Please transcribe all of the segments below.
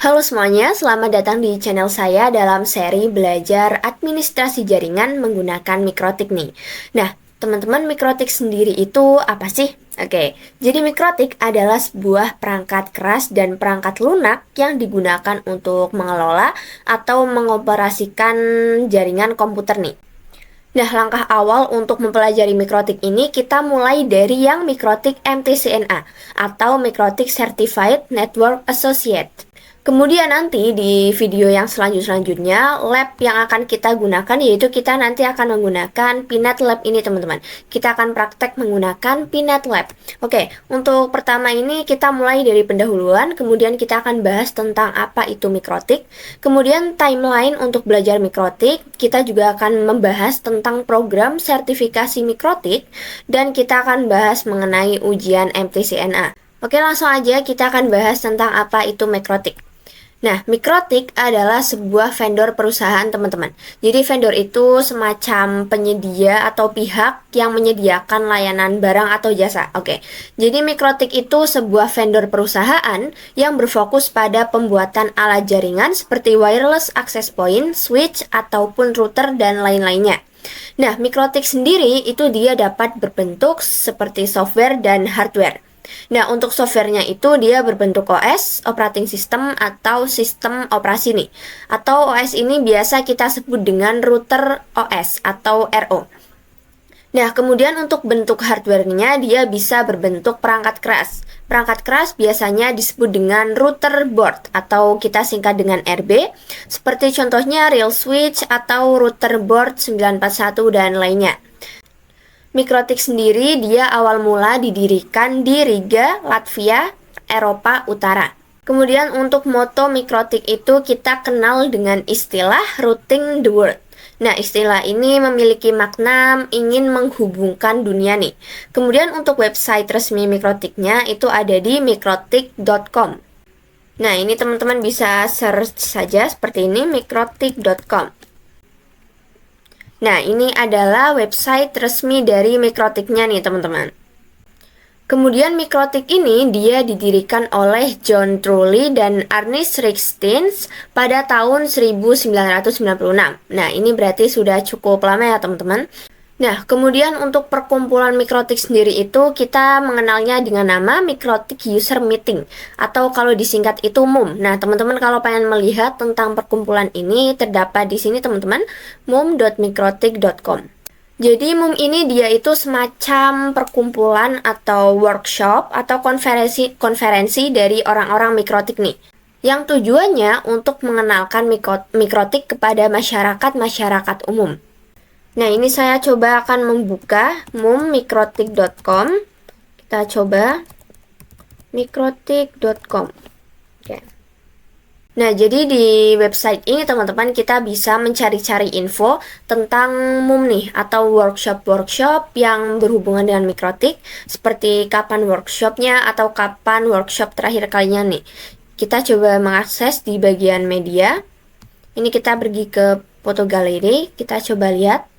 Halo semuanya, selamat datang di channel saya dalam seri belajar administrasi jaringan menggunakan mikrotik nih. Nah, teman-teman, mikrotik sendiri itu apa sih? Oke, jadi mikrotik adalah sebuah perangkat keras dan perangkat lunak yang digunakan untuk mengelola atau mengoperasikan jaringan komputer nih. Nah, langkah awal untuk mempelajari mikrotik ini kita mulai dari yang mikrotik MTCNA atau Mikrotik Certified Network Associate. Kemudian nanti di video yang selanjutnya, lab yang akan kita gunakan yaitu kita nanti akan menggunakan Pinat Lab ini teman-teman. Kita akan praktek menggunakan Pinat Lab. Oke, untuk pertama ini kita mulai dari pendahuluan, kemudian kita akan bahas tentang apa itu mikrotik. Kemudian timeline untuk belajar mikrotik, kita juga akan membahas tentang program sertifikasi mikrotik, dan kita akan bahas mengenai ujian MTCNA. Oke, langsung aja kita akan bahas tentang apa itu mikrotik. Nah, mikrotik adalah sebuah vendor perusahaan, teman-teman. Jadi vendor itu semacam penyedia atau pihak yang menyediakan layanan barang atau jasa. Oke, jadi mikrotik itu sebuah vendor perusahaan yang berfokus pada pembuatan alat jaringan seperti wireless access point, switch, ataupun router, dan lain-lainnya. Nah, mikrotik sendiri itu dia dapat berbentuk seperti software dan hardware. Nah, untuk softwarenya itu dia berbentuk OS, operating system, atau sistem operasi nih. Atau OS ini biasa kita sebut dengan router OS atau RO. Nah, kemudian untuk bentuk hardware-nya dia bisa berbentuk perangkat keras. Perangkat keras biasanya disebut dengan router board atau kita singkat dengan RB, seperti contohnya real switch atau router board 941 dan lainnya. Mikrotik sendiri dia awal mula didirikan di Riga, Latvia, Eropa Utara. Kemudian untuk moto mikrotik itu kita kenal dengan istilah routing the world. Nah, istilah ini memiliki makna ingin menghubungkan dunia nih. Kemudian untuk website resmi mikrotiknya itu ada di mikrotik.com. Nah, ini teman-teman bisa search saja seperti ini, mikrotik.com. Nah, ini adalah website resmi dari mikrotiknya nih, teman-teman. Kemudian mikrotik ini dia didirikan oleh John Trulli dan Ernest Rixtins pada tahun 1996. Nah, ini berarti sudah cukup lama ya, teman-teman. Nah, kemudian untuk perkumpulan mikrotik sendiri itu kita mengenalnya dengan nama Mikrotik User Meeting atau kalau disingkat itu MUM. Nah, teman-teman kalau pengen melihat tentang perkumpulan ini terdapat di sini teman-teman, mum.mikrotik.com. Jadi MUM ini dia itu semacam perkumpulan atau workshop atau konferensi dari orang-orang mikrotik nih, yang tujuannya untuk mengenalkan mikrotik kepada masyarakat umum. Nah, ini saya coba akan membuka mummikrotik.com. Kita coba mikrotik.com. Oke. Nah, jadi di website ini teman-teman kita bisa mencari-cari info tentang MUM nih atau workshop-workshop yang berhubungan dengan mikrotik, seperti kapan workshopnya atau kapan workshop terakhir kalinya nih. Kita coba mengakses di bagian media. Ini kita pergi ke foto galeri, kita coba lihat.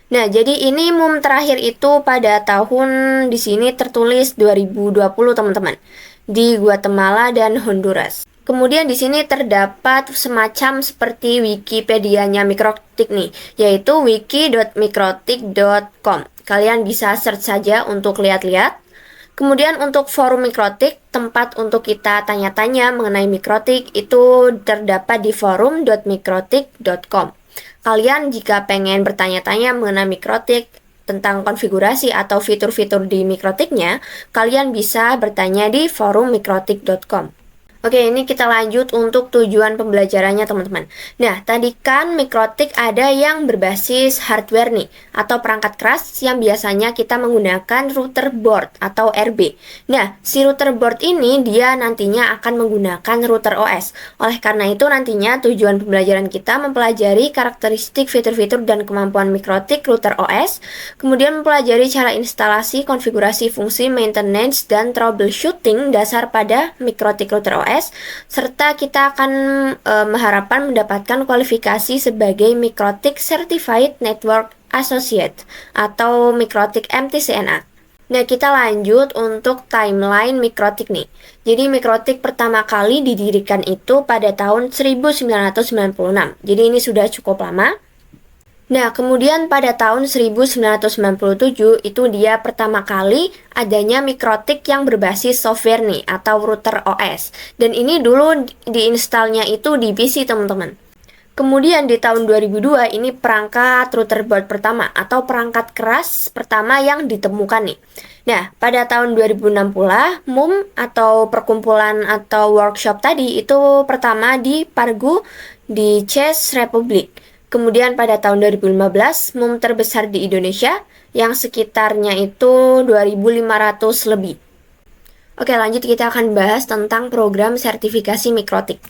Nah, jadi ini MUM terakhir itu pada tahun di sini tertulis 2020 teman-teman di Guatemala dan Honduras. Kemudian di sini terdapat semacam seperti Wikipedia-nya mikrotik nih, yaitu wiki.mikrotik.com. Kalian bisa search saja untuk lihat-lihat. Kemudian untuk forum mikrotik, tempat untuk kita tanya-tanya mengenai mikrotik itu terdapat di forum.mikrotik.com. Kalian jika pengen bertanya-tanya mengenai mikrotik, tentang konfigurasi atau fitur-fitur di mikrotiknya, kalian bisa bertanya di forum mikrotik.com. Oke, ini kita lanjut untuk tujuan pembelajarannya teman-teman. Nah, tadi kan mikrotik ada yang berbasis hardware nih, atau perangkat keras yang biasanya kita menggunakan router board atau RB. Nah, si router board ini dia nantinya akan menggunakan router OS. Oleh karena itu nantinya tujuan pembelajaran kita mempelajari karakteristik fitur-fitur dan kemampuan mikrotik router OS, kemudian mempelajari cara instalasi, konfigurasi fungsi, maintenance, dan troubleshooting dasar pada mikrotik router OS, serta kita akan mengharapkan mendapatkan kualifikasi sebagai Mikrotik Certified Network Associate atau Mikrotik MTCNA. Nah, kita lanjut untuk timeline Mikrotik nih. Jadi Mikrotik pertama kali didirikan itu pada tahun 1996. Jadi ini sudah cukup lama. Nah, kemudian pada tahun 1997 itu dia pertama kali adanya Mikrotik yang berbasis software nih atau router OS. Dan ini dulu diinstalnya itu di PC, teman-teman. Kemudian di tahun 2002 ini perangkat router board pertama atau perangkat keras pertama yang ditemukan nih. Nah, pada tahun 2006 pula MUM atau perkumpulan atau workshop tadi itu pertama di Pargu di Czech Republic. Kemudian pada tahun 2015 MUM terbesar di Indonesia yang sekitarnya itu 2.500 lebih. Oke, lanjut kita akan bahas tentang program sertifikasi Mikrotik.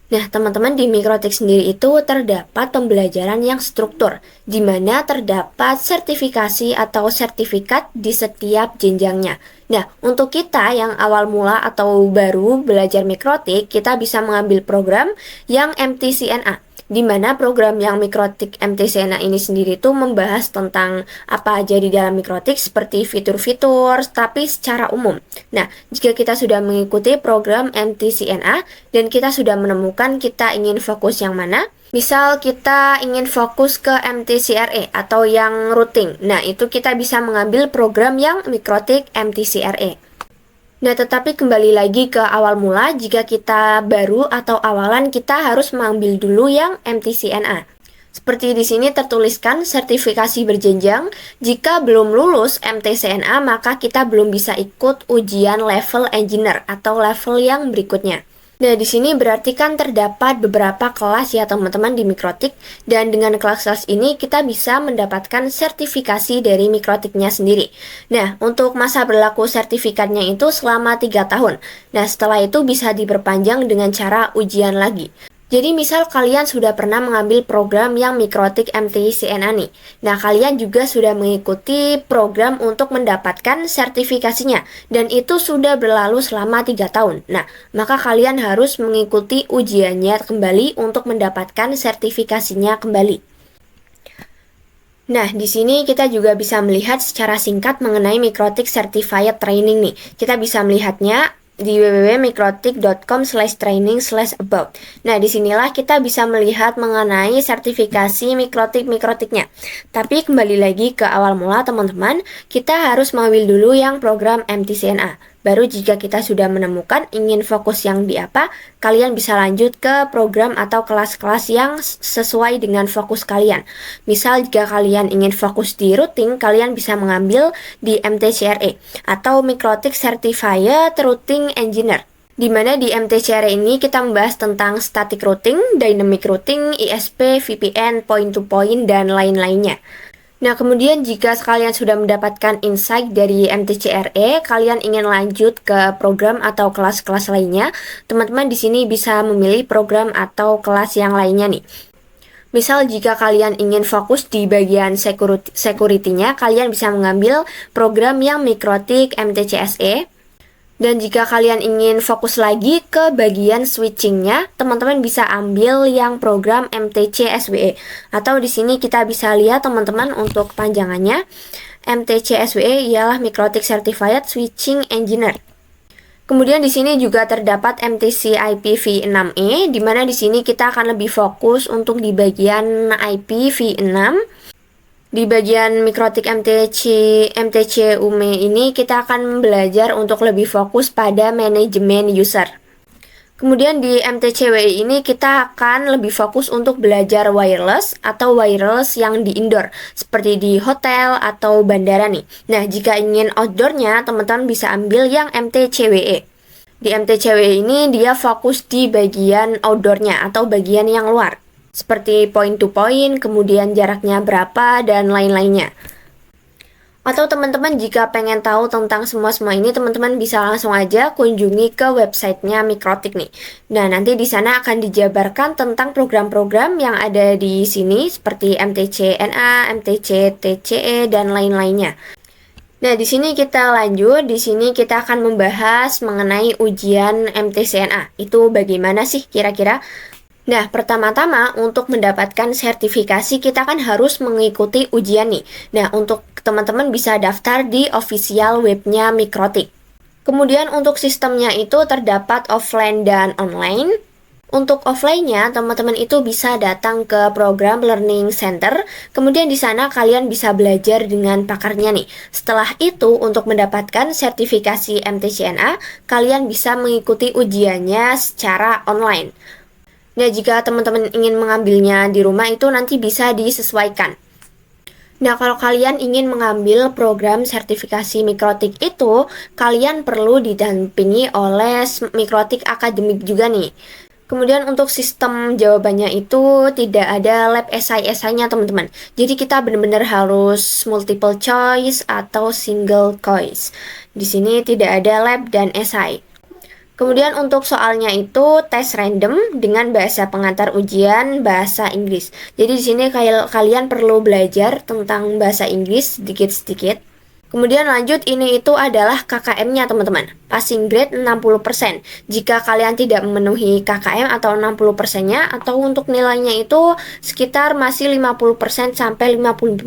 Nah, teman-teman, di Mikrotik sendiri itu terdapat pembelajaran yang struktur, di mana terdapat sertifikasi atau sertifikat di setiap jenjangnya. Nah, untuk kita yang awal mula atau baru belajar Mikrotik, kita bisa mengambil program yang MTCNA, di mana program yang Mikrotik MTCNA ini sendiri itu membahas tentang apa aja di dalam Mikrotik seperti fitur-fitur, tapi secara umum. Nah, jika kita sudah mengikuti program MTCNA dan kita sudah menemukan kita ingin fokus yang mana, misal kita ingin fokus ke MTCRE atau yang routing. Nah, itu kita bisa mengambil program yang Mikrotik MTCRE. Nah, tetapi kembali lagi ke awal mula, jika kita baru atau awalan, kita harus mengambil dulu yang MTCNA. Seperti di sini tertuliskan sertifikasi berjenjang, jika belum lulus MTCNA, maka kita belum bisa ikut ujian level engineer atau level yang berikutnya. Nah, di sini berarti kan terdapat beberapa kelas ya teman-teman di Mikrotik, dan dengan kelas-kelas ini kita bisa mendapatkan sertifikasi dari Mikrotiknya sendiri. Nah, untuk masa berlaku sertifikatnya itu selama 3 tahun. Nah, setelah itu bisa diperpanjang dengan cara ujian lagi. Jadi misal kalian sudah pernah mengambil program yang Mikrotik MTCNA nih. Nah, kalian juga sudah mengikuti program untuk mendapatkan sertifikasinya. Dan itu sudah berlalu selama 3 tahun. Nah, maka kalian harus mengikuti ujiannya kembali untuk mendapatkan sertifikasinya kembali. Nah, di sini kita juga bisa melihat secara singkat mengenai Mikrotik Certified Training nih. Kita bisa melihatnya di www.mikrotik.com/training/about. Nah, disinilah kita bisa melihat mengenai sertifikasi Mikrotiknya. Tapi kembali lagi ke awal mula teman-teman, kita harus mengambil dulu yang program MTCNA. Baru jika kita sudah menemukan ingin fokus yang di apa, kalian bisa lanjut ke program atau kelas-kelas yang sesuai dengan fokus kalian. Misal jika kalian ingin fokus di routing, kalian bisa mengambil di MTCRE atau Mikrotik Certified Routing Engineer. Di mana di MTCRE ini kita membahas tentang static routing, dynamic routing, ISP, VPN, point-to-point, dan lain-lainnya. Nah, kemudian jika kalian sudah mendapatkan insight dari MTCRE, kalian ingin lanjut ke program atau kelas-kelas lainnya, teman-teman di sini bisa memilih program atau kelas yang lainnya nih. Misal jika kalian ingin fokus di bagian security-nya, kalian bisa mengambil program yang Mikrotik MTCSE. Dan jika kalian ingin fokus lagi ke bagian switchingnya, teman-teman bisa ambil yang program MTC SWE. Atau di sini kita bisa lihat teman-teman untuk panjangannya. MTC SWE ialah Mikrotik Certified Switching Engineer. Kemudian di sini juga terdapat MTC IPv6E, di mana di sini kita akan lebih fokus untuk di bagian IPv6. Di bagian Mikrotik MTC UME ini kita akan belajar untuk lebih fokus pada manajemen user. Kemudian di MTCWI ini kita akan lebih fokus untuk belajar wireless atau wireless yang di indoor, seperti di hotel atau bandara nih. Nah, jika ingin outdoornya, teman-teman bisa ambil yang MTCWE. Di MTCWE ini dia fokus di bagian outdoornya atau bagian yang luar, seperti point to point, kemudian jaraknya berapa, dan lain-lainnya. Atau teman-teman jika pengen tahu tentang semua ini, teman-teman bisa langsung aja kunjungi ke websitenya Mikrotik nih. Nah, nanti di sana akan dijabarkan tentang program-program yang ada di sini, seperti MTCNA, MTC TCE, dan lain-lainnya. Nah, di sini kita lanjut. Di sini kita akan membahas mengenai ujian MTCNA. Itu bagaimana sih kira-kira? Nah, pertama-tama untuk mendapatkan sertifikasi kita kan harus mengikuti ujian nih. Nah, untuk teman-teman bisa daftar di official webnya Mikrotik. Kemudian untuk sistemnya itu terdapat offline dan online. Untuk offline-nya, teman-teman itu bisa datang ke program Learning Center, kemudian di sana kalian bisa belajar dengan pakarnya nih. Setelah itu, untuk mendapatkan sertifikasi MTCNA, kalian bisa mengikuti ujiannya secara online. Nah, jika teman-teman ingin mengambilnya di rumah itu nanti bisa disesuaikan. Nah, kalau kalian ingin mengambil program sertifikasi Mikrotik itu, kalian perlu didampingi oleh Mikrotik Akademik juga nih. Kemudian untuk sistem jawabannya itu tidak ada lab esai-esainya teman-teman. Jadi kita benar-benar harus multiple choice atau single choice. Di sini tidak ada lab dan esai. Kemudian untuk soalnya itu tes random dengan bahasa pengantar ujian bahasa Inggris. Jadi di sini kalian perlu belajar tentang bahasa Inggris sedikit-sedikit. Kemudian lanjut, ini itu adalah KKM-nya teman-teman. Passing grade 60%. Jika kalian tidak memenuhi KKM atau 60%-nya, atau untuk nilainya itu sekitar masih 50% sampai 59%.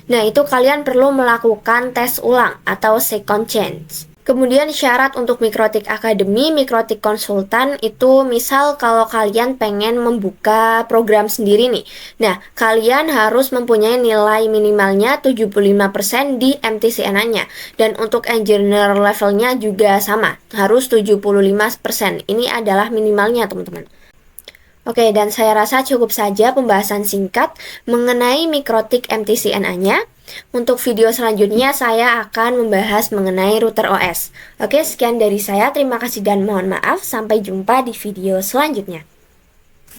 Nah, itu kalian perlu melakukan tes ulang atau second chance. Kemudian syarat untuk Mikrotik Academy, Mikrotik Konsultan itu misal kalau kalian pengen membuka program sendiri nih. Nah, kalian harus mempunyai nilai minimalnya 75% di MTCNA-nya. Dan untuk engineer levelnya juga sama, harus 75%. Ini adalah minimalnya teman-teman. Oke, dan saya rasa cukup saja pembahasan singkat mengenai Mikrotik MTCNA-nya. Untuk video selanjutnya saya akan membahas mengenai router OS. Oke, sekian dari saya. Terima kasih dan mohon maaf. Sampai jumpa di video selanjutnya.